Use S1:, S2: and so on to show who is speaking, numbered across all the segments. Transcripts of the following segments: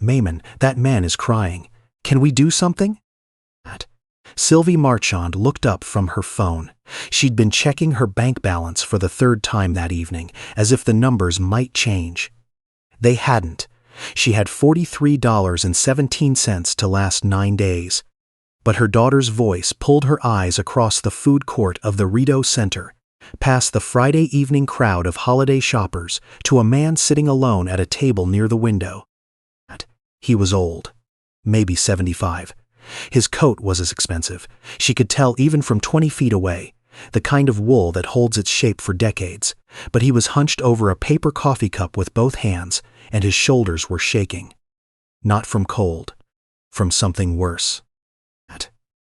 S1: Mayman, that man is crying. Can we do something? Sylvie Marchand looked up from her phone. She'd been checking her bank balance for the third time that evening, as if the numbers might change. They hadn't. She had $43.17 to last 9 days. But her daughter's voice pulled her eyes across the food court of the Rideau Center, past the Friday evening crowd of holiday shoppers, to a man sitting alone at a table near the window. He was old, maybe 75. His coat was as expensive. She could tell even from 20 feet away, the kind of wool that holds its shape for decades. But he was hunched over a paper coffee cup with both hands, and his shoulders were shaking. Not from cold, from something worse.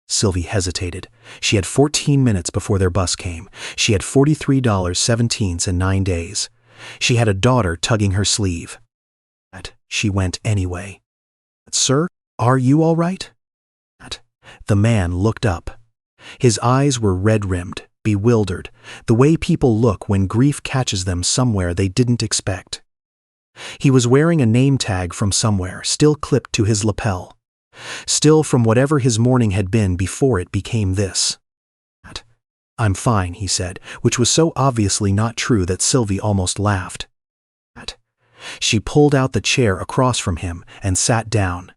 S1: Sylvie hesitated. She had 14 minutes before their bus came. She had $43.17 in 9 days. She had a daughter tugging her sleeve. She went anyway. "Sir, are you all right?" The man looked up. His eyes were red-rimmed, bewildered, the way people look when grief catches them somewhere they didn't expect. He was wearing a name tag from somewhere, still clipped to his lapel. Still from whatever his morning had been before it became this. "I'm fine," he said, which was so obviously not true that Sylvie almost laughed. She pulled out the chair across from him and sat down.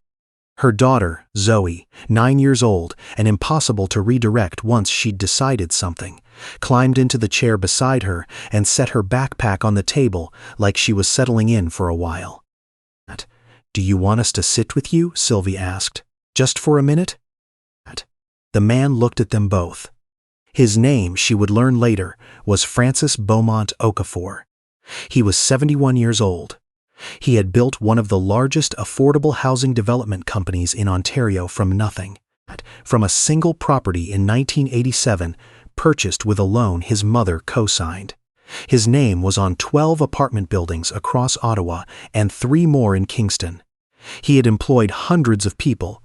S1: Her daughter, Zoe, 9 years old and impossible to redirect once she'd decided something, climbed into the chair beside her and set her backpack on the table like she was settling in for a while. "Do you want us to sit with you?" Sylvie asked. "Just for a minute?" The man looked at them both. His name, she would learn later, was Francis Beaumont Okafor. He was 71 years old. He had built one of the largest affordable housing development companies in Ontario from nothing, from a single property in 1987 purchased with a loan his mother co-signed. His name was on 12 apartment buildings across Ottawa and 3 more in Kingston. He had employed hundreds of people,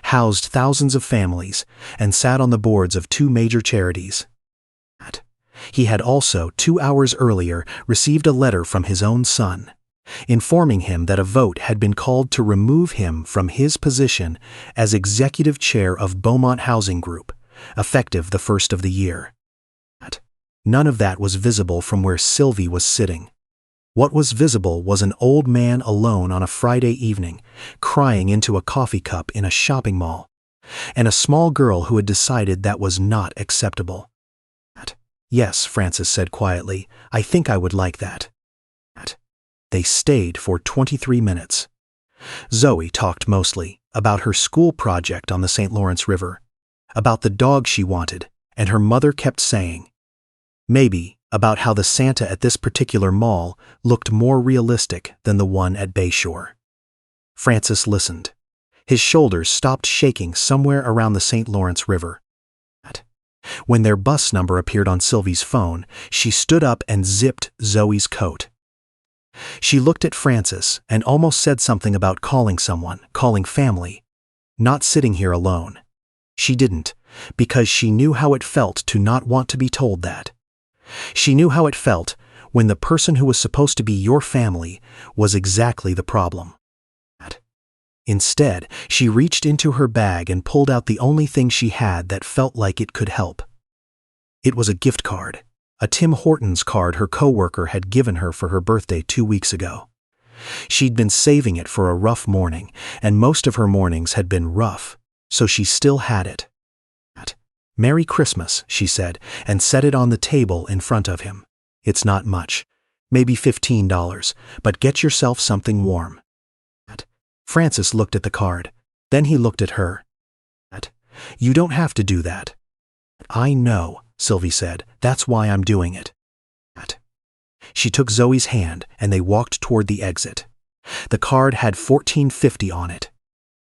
S1: housed thousands of families, and sat on the boards of 2 major charities. He had also, 2 hours earlier, received a letter from his own son, informing him that a vote had been called to remove him from his position as executive chair of Beaumont Housing Group, effective the first of the year. None of that was visible from where Sylvie was sitting. What was visible was an old man alone on a Friday evening, crying into a coffee cup in a shopping mall, and a small girl who had decided that was not acceptable. "Yes," Francis said quietly, "I think I would like that." They stayed for 23 minutes. Zoe talked mostly about her school project on the St. Lawrence River, about the dog she wanted, and her mother kept saying, maybe about how the Santa at this particular mall looked more realistic than the one at Bayshore. Francis listened. His shoulders stopped shaking somewhere around the St. Lawrence River. When their bus number appeared on Sylvie's phone, she stood up and zipped Zoe's coat. She looked at Francis and almost said something about calling someone, calling family, not sitting here alone. She didn't, because she knew how it felt to not want to be told that. She knew how it felt when the person who was supposed to be your family was exactly the problem. Instead, she reached into her bag and pulled out the only thing she had that felt like it could help. It was a gift card, a Tim Hortons card her coworker had given her for her birthday 2 weeks ago. She'd been saving it for a rough morning, and most of her mornings had been rough, so she still had it. "Merry Christmas," she said, and set it on the table in front of him. "It's not much, maybe $15, but get yourself something warm." Francis looked at the card. Then he looked at her. "You don't have to do that." "I know," Sylvie said. "That's why I'm doing it." She took Zoe's hand and they walked toward the exit. The card had $14.50 on it.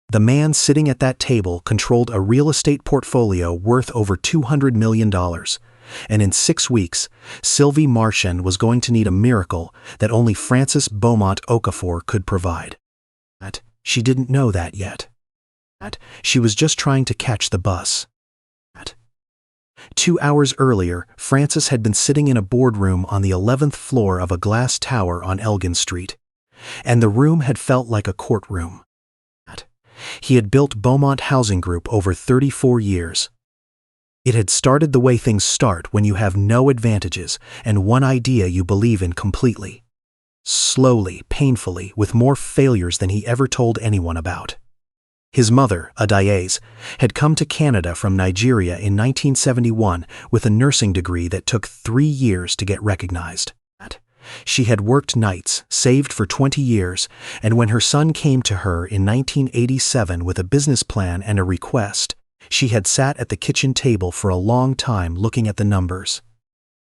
S1: The man sitting at that table controlled a real estate portfolio worth over $200 million, and in 6 weeks, Sylvie Marchand was going to need a miracle that only Francis Beaumont Okafor could provide. She didn't know that yet. She was just trying to catch the bus. 2 hours earlier, Francis had been sitting in a boardroom on the 11th floor of a glass tower on Elgin Street. and the room had felt like a courtroom. He had built Beaumont Housing Group over 34 years. It had started the way things start when you have no advantages and one idea you believe in completely. Slowly, painfully, with more failures than he ever told anyone about. His mother, Adaeze, had come to Canada from Nigeria in 1971 with a nursing degree that took 3 years to get recognized. She had worked nights, saved for 20 years, and when her son came to her in 1987 with a business plan and a request, she had sat at the kitchen table for a long time looking at the numbers.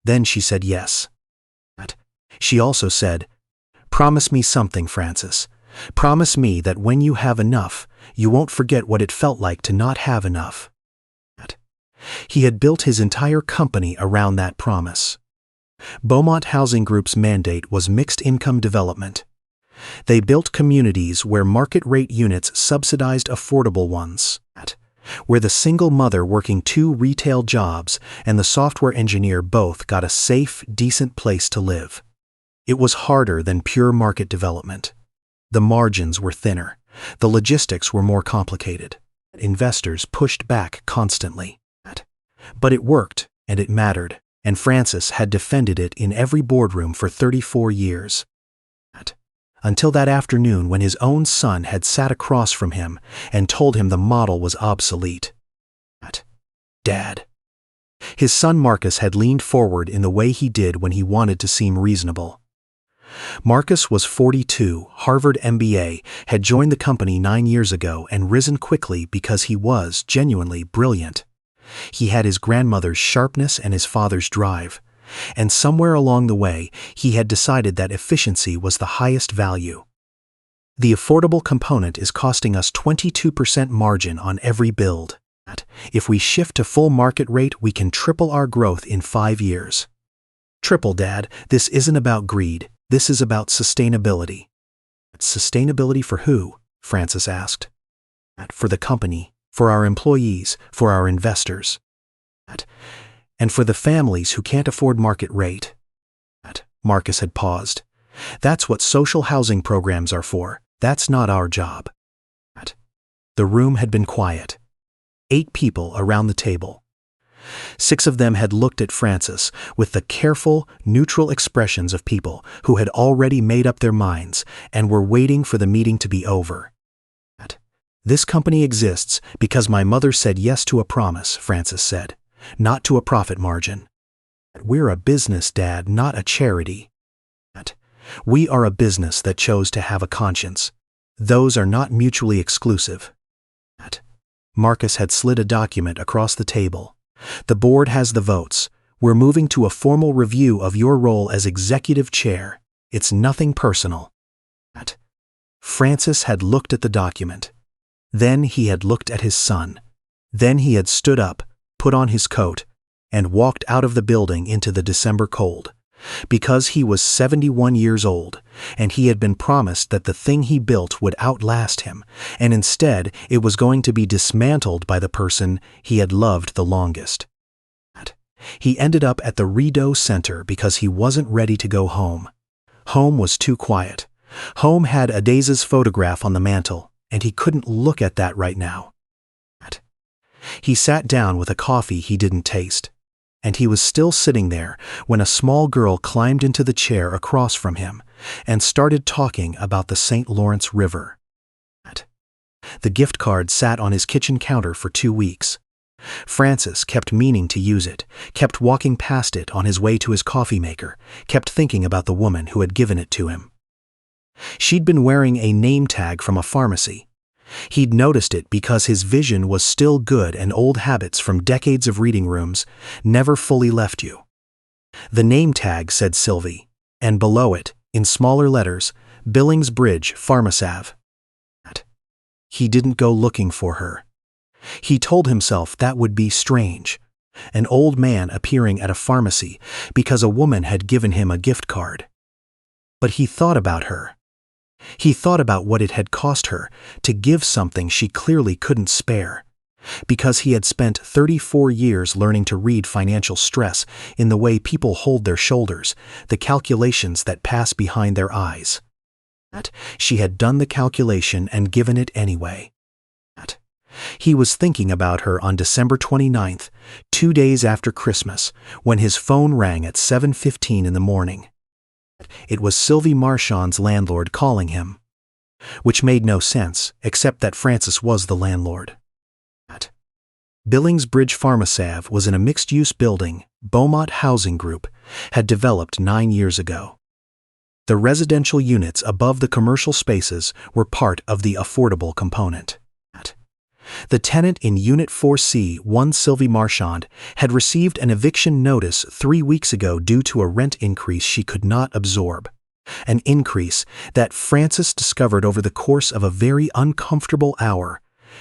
S1: Then she said yes. She also said, "Promise me something, Francis. Promise me that when you have enough, you won't forget what it felt like to not have enough." He had built his entire company around that promise. Beaumont Housing Group's mandate was mixed income development. They built communities where market-rate units subsidized affordable ones, where the single mother working 2 retail jobs and the software engineer both got a safe, decent place to live. It was harder than pure market development. The margins were thinner. The logistics were more complicated. Investors pushed back constantly. But it worked, and it mattered, and Francis had defended it in every boardroom for 34 years. Until that afternoon when his own son had sat across from him and told him the model was obsolete. Dad. His son Marcus had leaned forward in the way he did when he wanted to seem reasonable. Marcus was 42, Harvard MBA, had joined the company 9 years ago and risen quickly because he was genuinely brilliant. He had his grandmother's sharpness and his father's drive, and somewhere along the way he had decided that efficiency was the highest value. The affordable component is costing us 22% margin on every build. If we shift to full market rate, we can triple our growth in 5 years. Triple, Dad. This isn't about greed. This is about sustainability. Sustainability for who? Francis asked. For the company, for our employees, for our investors. And for the families who can't afford market rate. Marcus had paused. That's what social housing programs are for. That's not our job. The room had been quiet. 8 people around the table. 6 of them had looked at Francis with the careful, neutral expressions of people who had already made up their minds and were waiting for the meeting to be over. This company exists because my mother said yes to a promise, Francis said, not to a profit margin. We're a business, Dad, not a charity. We are a business that chose to have a conscience. Those are not mutually exclusive. Marcus had slid a document across the table. The board has the votes. We're moving to a formal review of your role as executive chair. It's nothing personal. Francis had looked at the document. Then he had looked at his son. Then he had stood up, put on his coat, and walked out of the building into the December cold. Because he was 71 years old, and he had been promised that the thing he built would outlast him, and instead it was going to be dismantled by the person he had loved the longest. He ended up at the Rideau Center because he wasn't ready to go home. Home was too quiet. Home had Adaze's photograph on the mantel, and he couldn't look at that right now. He sat down with a coffee he didn't taste. And he was still sitting there when a small girl climbed into the chair across from him and started talking about the St. Lawrence River. The gift card sat on his kitchen counter for 2 weeks. Francis kept meaning to use it, kept walking past it on his way to his coffee maker, kept thinking about the woman who had given it to him. She'd been wearing a name tag from a pharmacy. He'd noticed it because his vision was still good and old habits from decades of reading rooms never fully left you. The name tag said Sylvie, and below it, in smaller letters, Billings Bridge, Pharmasav. He didn't go looking for her. He told himself that would be strange, an old man appearing at a pharmacy because a woman had given him a gift card. But he thought about her. He thought about what it had cost her to give something she clearly couldn't spare, because he had spent 34 years learning to read financial stress in the way people hold their shoulders, the calculations that pass behind their eyes. She had done the calculation and given it anyway. He was thinking about her on December 29th, 2 days after Christmas, when his phone rang at 7:15 in the morning. It was Sylvie Marchand's landlord calling him, which made no sense, except that Francis was the landlord. Billings Bridge Pharmacav was in a mixed-use building Beaumont Housing Group had developed 9 years ago. The residential units above the commercial spaces were part of the affordable component. The tenant in Unit 4C, one Sylvie Marchand, had received an eviction notice 3 weeks ago due to a rent increase she could not absorb. An increase that Francis discovered over the course of a very uncomfortable hour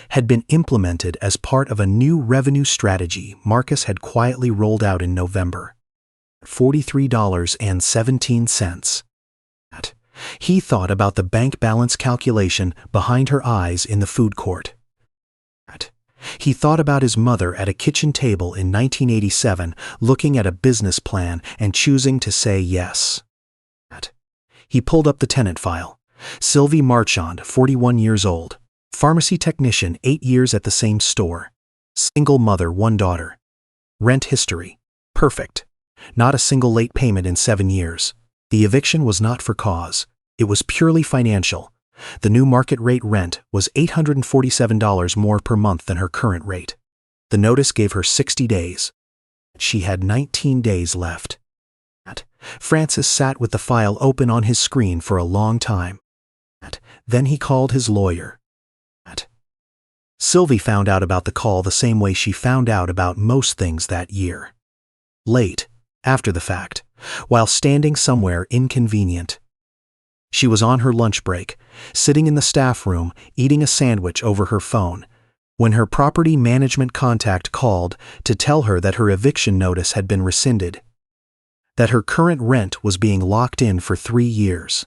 S1: had been implemented as part of a new revenue strategy Marcus had quietly rolled out in November. $43.17. He thought about the bank balance calculation behind her eyes in the food court. He thought about his mother at a kitchen table in 1987 looking at a business plan and choosing to say yes. He pulled up the tenant file. Sylvie Marchand, 41 years old. Pharmacy technician, 8 years at the same store. Single mother, 1 daughter. Rent history. Perfect. Not a single late payment in 7 years. The eviction was not for cause. It was purely financial. The new market rate rent was $847 more per month than her current rate. The notice gave her 60 days. She had 19 days left. Francis sat with the file open on his screen for a long time. Then he called his lawyer. Sylvie found out about the call the same way she found out about most things that year. Late, after the fact, while standing somewhere inconvenient. She was on her lunch break, sitting in the staff room, eating a sandwich over her phone, when her property management contact called to tell her that her eviction notice had been rescinded, that her current rent was being locked in for 3 years,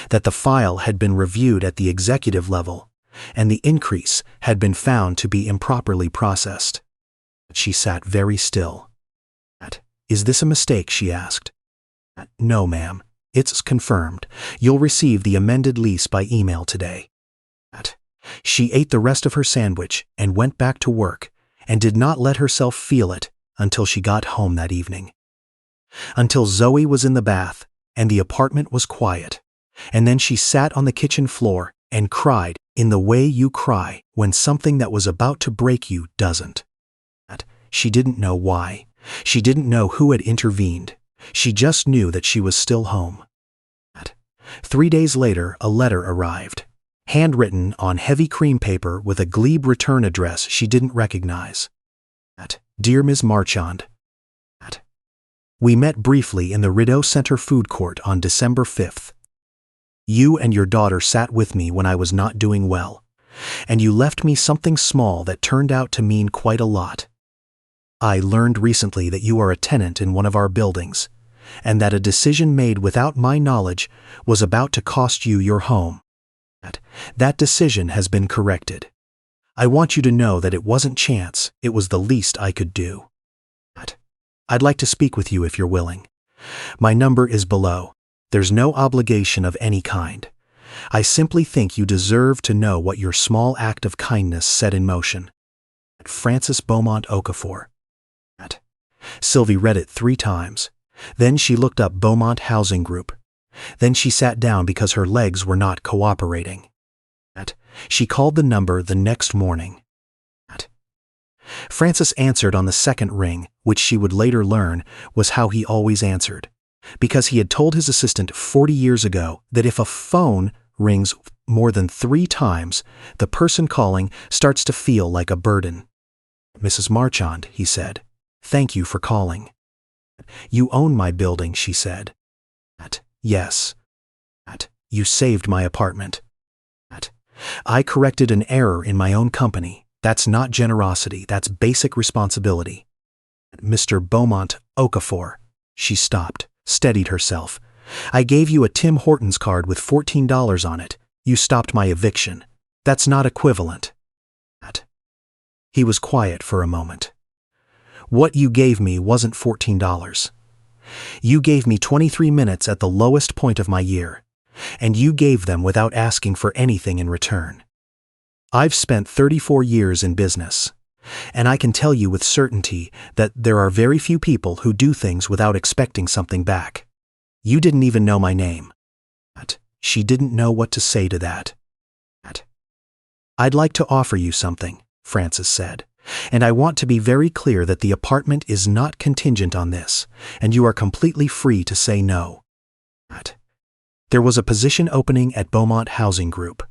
S1: that the file had been reviewed at the executive level, and the increase had been found to be improperly processed. She sat very still. "Is this a mistake?" she asked. "No, ma'am. It's confirmed. You'll receive the amended lease by email today." She ate the rest of her sandwich and went back to work, and did not let herself feel it until she got home that evening. Until Zoe was in the bath, and the apartment was quiet, and then she sat on the kitchen floor and cried in the way you cry when something that was about to break you doesn't. She didn't know why. She didn't know who had intervened. She just knew that she was still home. 3 days later, a letter arrived, handwritten on heavy cream paper with a glebe return address she didn't recognize. "Dear Ms. Marchand, we met briefly in the Rideau Center food court on December 5th. You and your daughter sat with me when I was not doing well, and you left me something small that turned out to mean quite a lot. I learned recently that you are a tenant in one of our buildings, and that a decision made without my knowledge was about to cost you your home. That decision has been corrected. I want you to know that it wasn't chance, it was the least I could do. I'd like to speak with you if you're willing. My number is below. There's no obligation of any kind. I simply think you deserve to know what your small act of kindness set in motion. Francis Beaumont Okafor." Sylvie read it 3 times. Then she looked up Beaumont Housing Group. Then she sat down because her legs were not cooperating. She called the number the next morning. Francis answered on the second ring, which she would later learn was how he always answered, because he had told his assistant 40 years ago that if a phone rings more than 3 times, the person calling starts to feel like a burden. "Mrs. Marchand," he said, "thank you for calling." "You own my building," she said. "Yes." "You saved my apartment." "I corrected an error in my own company. That's not generosity, that's basic responsibility." "Mr. Beaumont Okafor." She stopped, steadied herself. "I gave you a Tim Hortons card with $14 on it. You stopped my eviction. That's not equivalent." He was quiet for a moment. "What you gave me wasn't $14. You gave me 23 minutes at the lowest point of my year. And you gave them without asking for anything in return. I've spent 34 years in business, and I can tell you with certainty that there are very few people who do things without expecting something back. You didn't even know my name. She didn't know what to say to that. I'd like to offer you something, Frances said, and I want to be very clear that the apartment is not contingent on this, and you are completely free to say no. There was a position opening at Beaumont Housing Group.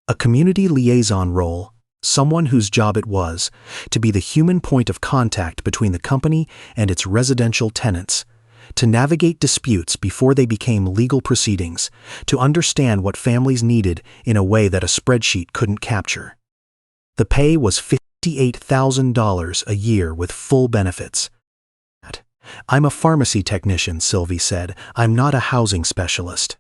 S1: A community liaison role, someone whose job it was to be the human point of contact between the company and its residential tenants, to navigate disputes before they became legal proceedings, to understand what families needed in a way that a spreadsheet couldn't capture. The pay was $58,000 a year with full benefits. I'm a pharmacy technician, Sylvie said. I'm not a housing specialist.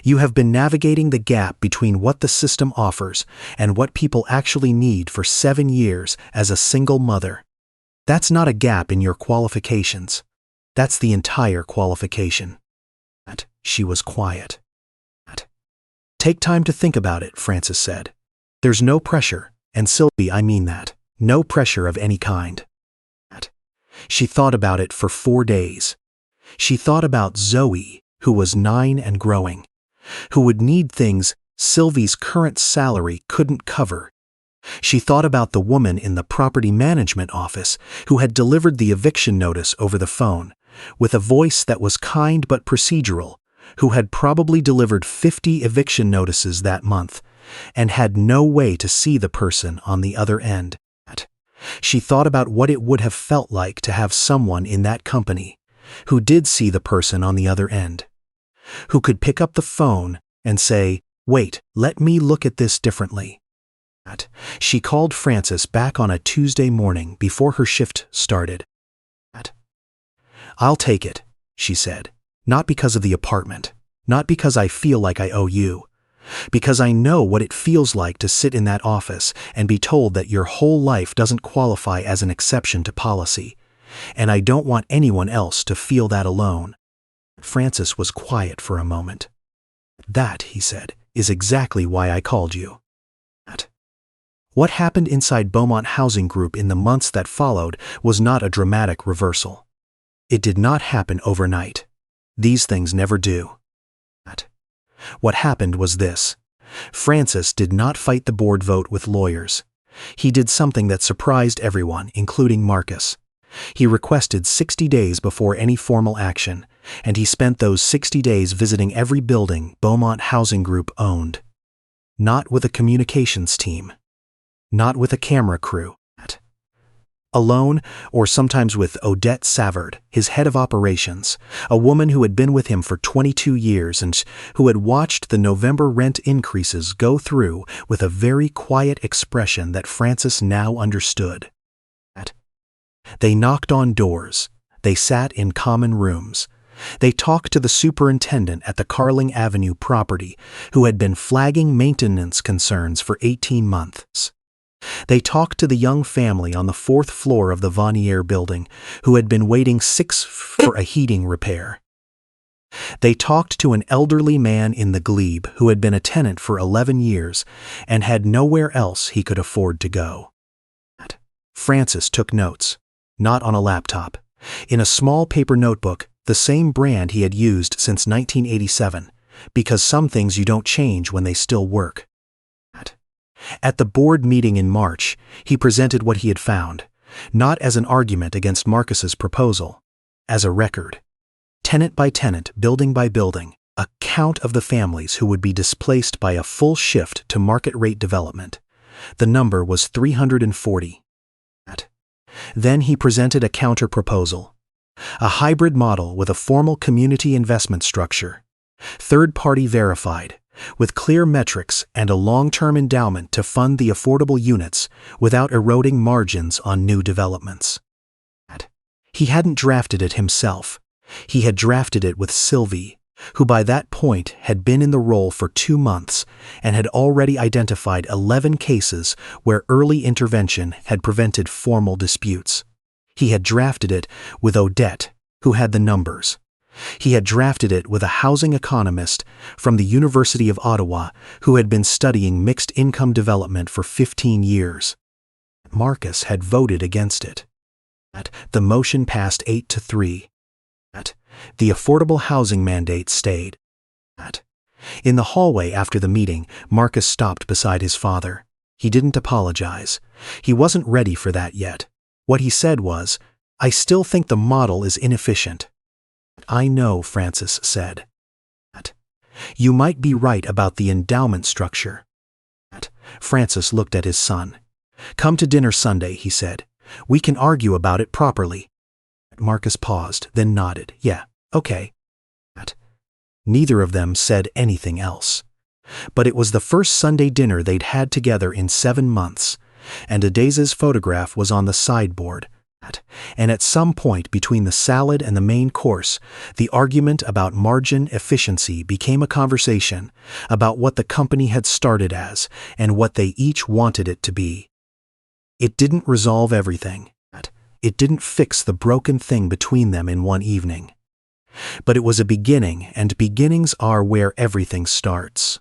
S1: You have been navigating the gap between what the system offers and what people actually need for 7 years as a single mother. That's not a gap in your qualifications. That's the entire qualification. She was quiet. Take time to think about it, Frances said. There's no pressure, and Sylvie, I mean that. No pressure of any kind. She thought about it for 4 days. She thought about Zoe, who was 9 and growing, who would need things Sylvie's current salary couldn't cover. She thought about the woman in the property management office who had delivered the eviction notice over the phone, with a voice that was kind but procedural, who had probably delivered 50 eviction notices that month, and had no way to see the person on the other end. She thought about what it would have felt like to have someone in that company who did see the person on the other end, who could pick up the phone and say, "Wait, let me look at this differently." She called Frances back on a Tuesday morning before her shift started. "I'll take it," she said, "not because of the apartment, not because I feel like I owe you, because I know what it feels like to sit in that office and be told that your whole life doesn't qualify as an exception to policy, and I don't want anyone else to feel that alone." Frances was quiet for a moment. "That," he said, "is exactly why I called you." What happened inside Beaumont Housing Group in the months that followed was not a dramatic reversal. It did not happen overnight. These things never do. What happened was this. Frances did not fight the board vote with lawyers. He did something that surprised everyone, including Marcus. He requested 60 days before any formal action, and he spent those 60 days visiting every building Beaumont Housing Group owned. Not with a communications team. Not with a camera crew. Alone, or sometimes with Odette Savard, his head of operations, a woman who had been with him for 22 years and who had watched the November rent increases go through with a very quiet expression that Frances now understood. They knocked on doors. They sat in common rooms. They talked to the superintendent at the Carling Avenue property, who had been flagging maintenance concerns for 18 months. They talked to the young family on the 4th floor of the Vanier building, who had been waiting 6 for a heating repair. They talked to an elderly man in the glebe who had been a tenant for 11 years and had nowhere else he could afford to go. Frances took notes, not on a laptop, in a small paper notebook, the same brand he had used since 1987, because some things you don't change when they still work. At the board meeting in March, he presented what he had found, not as an argument against Marcus's proposal, as a record. Tenant by tenant, building by building, a count of the families who would be displaced by a full shift to market rate development. The number was 340. Then he presented a counter-proposal, a hybrid model with a formal community investment structure, third-party verified, with clear metrics and a long-term endowment to fund the affordable units without eroding margins on new developments. He hadn't drafted it himself. He had drafted it with Sylvie, who by that point had been in the role for 2 months and had already identified 11 cases where early intervention had prevented formal disputes. He had drafted it with Odette, who had the numbers. He had drafted it with a housing economist from the University of Ottawa who had been studying mixed income development for 15 years. Marcus had voted against it. The motion passed 8-3. The affordable housing mandate stayed. In the hallway after the meeting, Marcus stopped beside his father. He didn't apologize. He wasn't ready for that yet. What he said was, "I still think the model is inefficient." "I know," Francis said. "You might be right about the endowment structure." Francis looked at his son. "Come to dinner Sunday," he said. "We can argue about it properly." Marcus paused, then nodded. "Yeah, okay." Neither of them said anything else. But it was the first Sunday dinner they'd had together in 7 months, and Adaise's photograph was on the sideboard. And at some point between the salad and the main course, the argument about margin efficiency became a conversation about what the company had started as and what they each wanted it to be. It didn't resolve everything. It didn't fix the broken thing between them in one evening. But it was a beginning, and beginnings are where everything starts.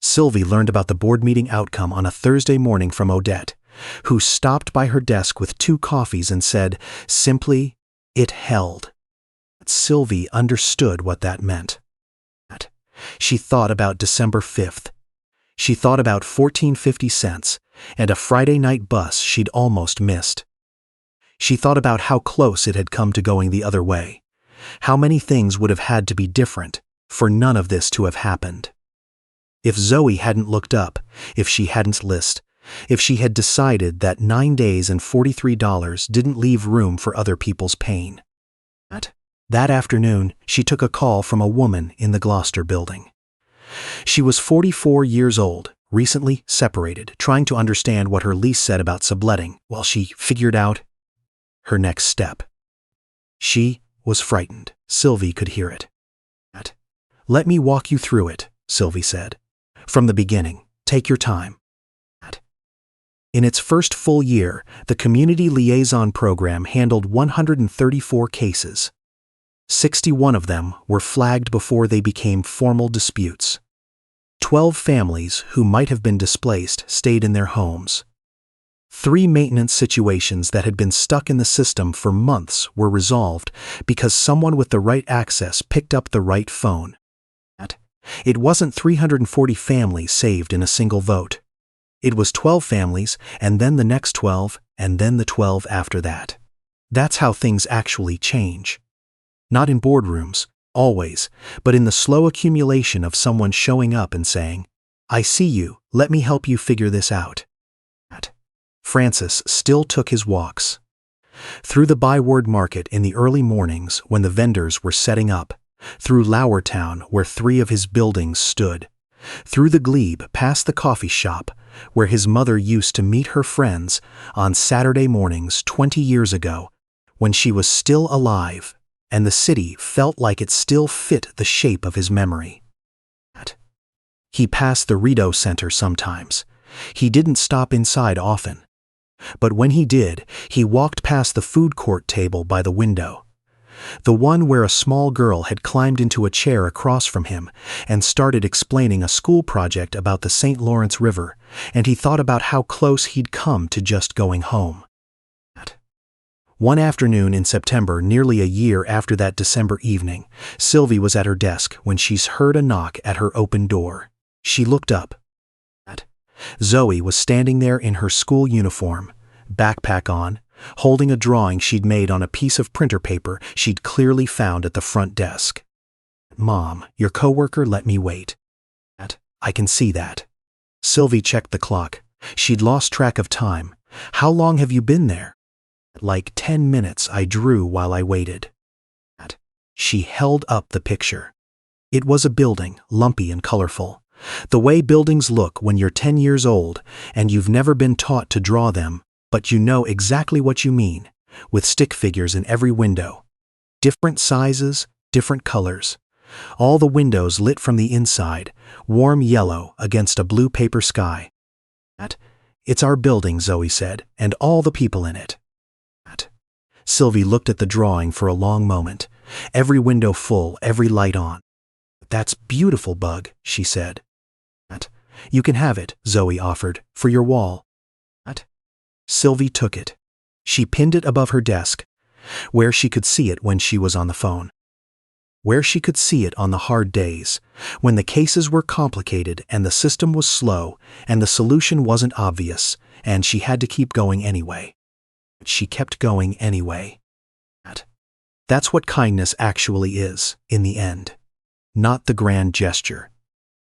S1: Sylvie learned about the board meeting outcome on a Thursday morning from Odette, who stopped by her desk with 2 coffees and said, simply, "It held." Sylvie understood what that meant. She thought about December 5th. She thought about 14.50 cents and a Friday night bus she'd almost missed. She thought about how close it had come to going the other way. How many things would have had to be different for none of this to have happened. If Zoe hadn't looked up, if she hadn't listened, if she had decided that 9 days and $43 didn't leave room for other people's pain. That afternoon, she took a call from a woman in the Gloucester building. She was 44 years old, recently separated, trying to understand what her lease said about subletting while she figured out her next step. She was frightened. Sylvie could hear it. "Let me walk you through it," Sylvie said. "From the beginning. Take your time." In its first full year, the Community Liaison Program handled 134 cases. 61 of them were flagged before they became formal disputes. 12 families who might have been displaced stayed in their homes. 3 maintenance situations that had been stuck in the system for months were resolved because someone with the right access picked up the right phone. It wasn't 340 families saved in a single vote. It was 12 families, and then the next 12, and then the 12 after that. That's how things actually change. Not in boardrooms, always, but in the slow accumulation of someone showing up and saying, "I see you, let me help you figure this out." Francis still took his walks. Through the Byward Market in the early mornings when the vendors were setting up, through Lowertown where 3 of his buildings stood, through the Glebe past the coffee shop where his mother used to meet her friends on Saturday mornings 20 years ago when she was still alive and the city felt like it still fit the shape of his memory. He passed the Rideau Center sometimes. He didn't stop inside often. But when he did, he walked past the food court table by the window. The one where a small girl had climbed into a chair across from him and started explaining a school project about the St. Lawrence River, and he thought about how close he'd come to just going home. One afternoon in September, nearly a year after that December evening, Sylvie was at her desk when she heard a knock at her open door. She looked up. Zoe was standing there in her school uniform, backpack on, holding a drawing she'd made on a piece of printer paper she'd clearly found at the front desk. "Mom, your coworker let me wait." "I can see that." Sylvie checked the clock. She'd lost track of time. "How long have you been there?" "Like 10 minutes I drew while I waited." She held up the picture. It was a building, lumpy and colorful. The way buildings look when you're 10 years old and you've never been taught to draw them, but you know exactly what you mean, with stick figures in every window. Different sizes, different colors. All the windows lit from the inside, warm yellow against a blue paper sky. "It's our building," Zoe said, "and all the people in it." Sylvie looked at the drawing for a long moment. every window full, every light on. "That's beautiful, Bug," she said. "You can have it," Zoe offered, "for your wall." Sylvie took it. She pinned it above her desk, where she could see it when she was on the phone. Where she could see it on the hard days, when the cases were complicated and the system was slow and the solution wasn't obvious, and she had to keep going anyway. She kept going anyway. That's what kindness actually is, in the end. Not the grand gesture.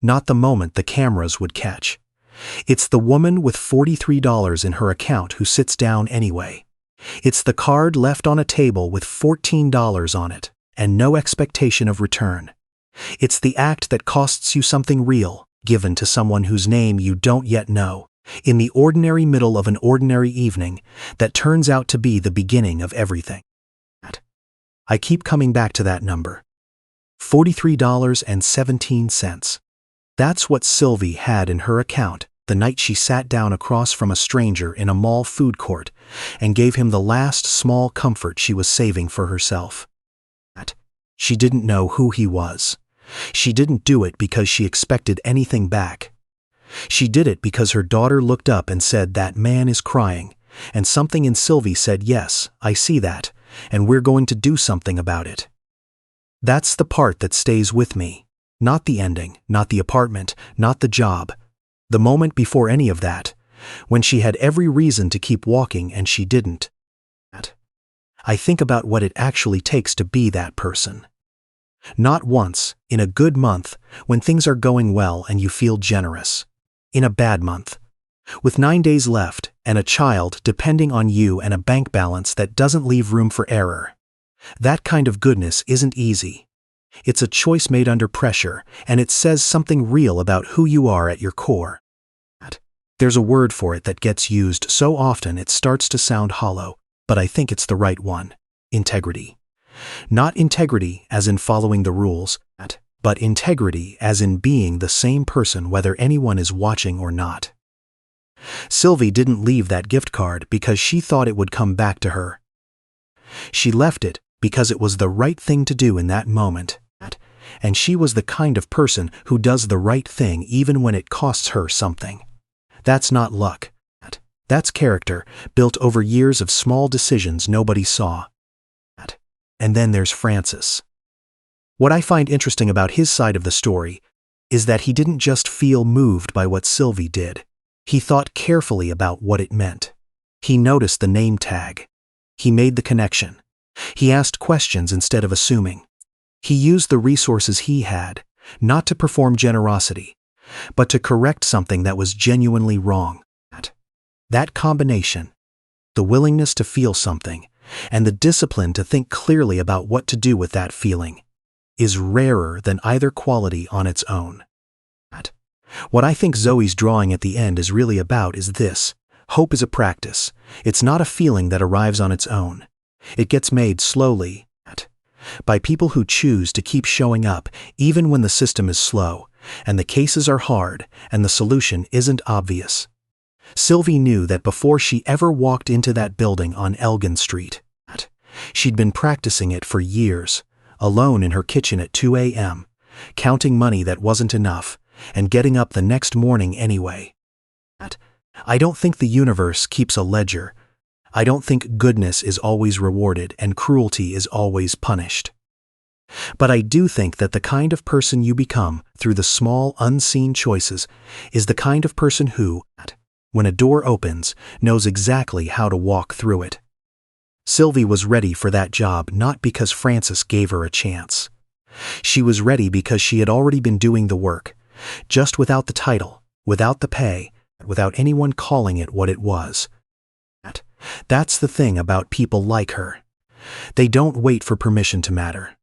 S1: Not the moment the cameras would catch. It's the woman with $43 in her account who sits down anyway. It's the card left on a table with $14 on it, and no expectation of return. It's the act that costs you something real, given to someone whose name you don't yet know, in the ordinary middle of an ordinary evening that turns out to be the beginning of everything. I keep coming back to that number. $43.17. That's what Sylvie had in her account the night she sat down across from a stranger in a mall food court and gave him the last small comfort she was saving for herself. She didn't know who he was. She didn't do it because she expected anything back. She did it because her daughter looked up and said, "That man is crying," and something in Sylvie said, "Yes, I see that, and we're going to do something about it." That's the part that stays with me. Not the ending, not the apartment, not the job. The moment before any of that, when she had every reason to keep walking and she didn't. I think about what it actually takes to be that person. Not once, in a good month, when things are going well and you feel generous. In a bad month, with 9 days left and a child depending on you and a bank balance that doesn't leave room for error. That kind of goodness isn't easy. It's a choice made under pressure, and it says something real about who you are at your core. There's a word for it that gets used so often it starts to sound hollow, but I think it's the right one: integrity. Not integrity as in following the rules, but integrity as in being the same person whether anyone is watching or not. Sylvie didn't leave that gift card because she thought it would come back to her. She left it because it was the right thing to do in that moment, and she was the kind of person who does the right thing even when it costs her something. That's not luck. That's character, built over years of small decisions nobody saw. And then there's Francis. What I find interesting about his side of the story is that he didn't just feel moved by what Sylvie did. He thought carefully about what it meant. He noticed the name tag. He made the connection. He asked questions instead of assuming. He used the resources he had, not to perform generosity, but to correct something that was genuinely wrong. That combination, the willingness to feel something, and the discipline to think clearly about what to do with that feeling, is rarer than either quality on its own. What I think Zoe's drawing at the end is really about is this: hope is a practice. It's not a feeling that arrives on its own. It gets made slowly, by people who choose to keep showing up even when the system is slow, and the cases are hard, and the solution isn't obvious. Sylvie knew that before she ever walked into that building on Elgin Street. She'd been practicing it for years, alone in her kitchen at 2 a.m., counting money that wasn't enough, and getting up the next morning anyway. I don't think the universe keeps a ledger. I don't think goodness is always rewarded and cruelty is always punished. But I do think that the kind of person you become through the small, unseen choices is the kind of person who, when a door opens, knows exactly how to walk through it. Sylvie was ready for that job not because Francis gave her a chance. She was ready because she had already been doing the work, just without the title, without the pay, without anyone calling it what it was. That's the thing about people like her. They don't wait for permission to matter.